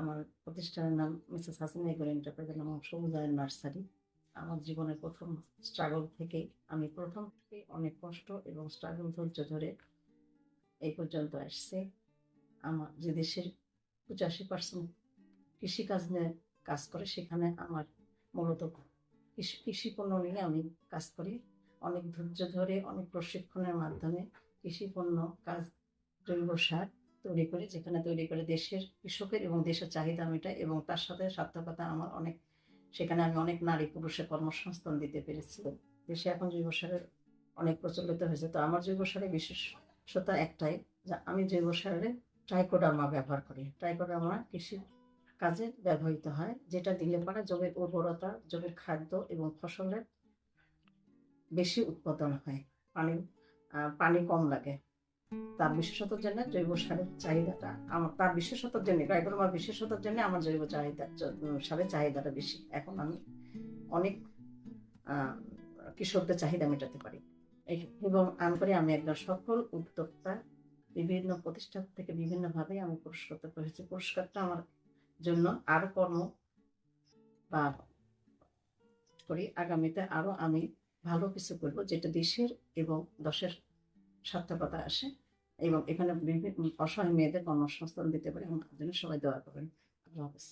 আমার প্রতিষ্ঠানের নাম মিসেস হাসিনা এগ্রো এন্টারপ্রাইজের নাম সবুজায়ন নার্সারি। আমার জীবনের প্রথম স্ট্রাগল থেকে আমি প্রথম থেকে অনেক কষ্ট এবং স্ট্রাগল ধৈর্য ধরে এই পর্যন্ত আসছে। আমার যে দেশের 85% কৃষিকাজ নিয়ে কাজ করে, সেখানে আমার মূলত কৃষি পণ্য নিয়ে আমি কাজ করি। অনেক ধৈর্য ধরে অনেক প্রশিক্ষণের মাধ্যমে কৃষি পণ্য কাজ জৈব সার তৈরি করে, যেখানে তৈরি করে দেশের কৃষকের এবং দেশের চাহিদা মেটায়, এবং তার সাথে সার্থকতা আমার অনেক, সেখানে আমি অনেক নারী পুরুষের কর্মসংস্থান দিতে পেরেছি। দেশে এখন জৈব সারের অনেক প্রচলিত হয়েছে। তো আমার জৈব সারের বিশেষতা একটাই, যে আমি জৈব সারে ট্রাইকোডার্মা ব্যবহার করি। ট্রাইকোডার্মা কৃষি কাজে ব্যবহৃত হয়, যেটা দিলে পরে জমির উর্বরতা, জমির খাদ্য এবং ফসলের বেশি উৎপাদন হয়, পানি কম লাগে। তার বিশেষতার জন্য জৈব সারের চাহিদাটা তার বিশেষতার জন্য ট্রাইকোডার্মার বিশেষতার জন্য আমার জৈব সারের চাহিদাটা বেশি। এখন আমি অনেক কৃষকদের চাহিদা মেটাতে পারি এবং আমি একজন সফল উদ্যোক্তা। বিভিন্ন প্রতিষ্ঠান থেকে বিভিন্নভাবে আমি পুরস্কৃত করেছি। পুরস্কারটা আমার জন্য আরো কর্ম বা করি, আগামীতে আরো আমি ভালো কিছু করব, যেটা দেশের এবং দশের সার্থকতা আসে এবং এখানে বিভিন্ন অসহায় মেয়েদের কর্মসংস্থান দিতে পারে। আমার জন্য সবাই দোয়া করবেন। আল্লাহ হাফেজ।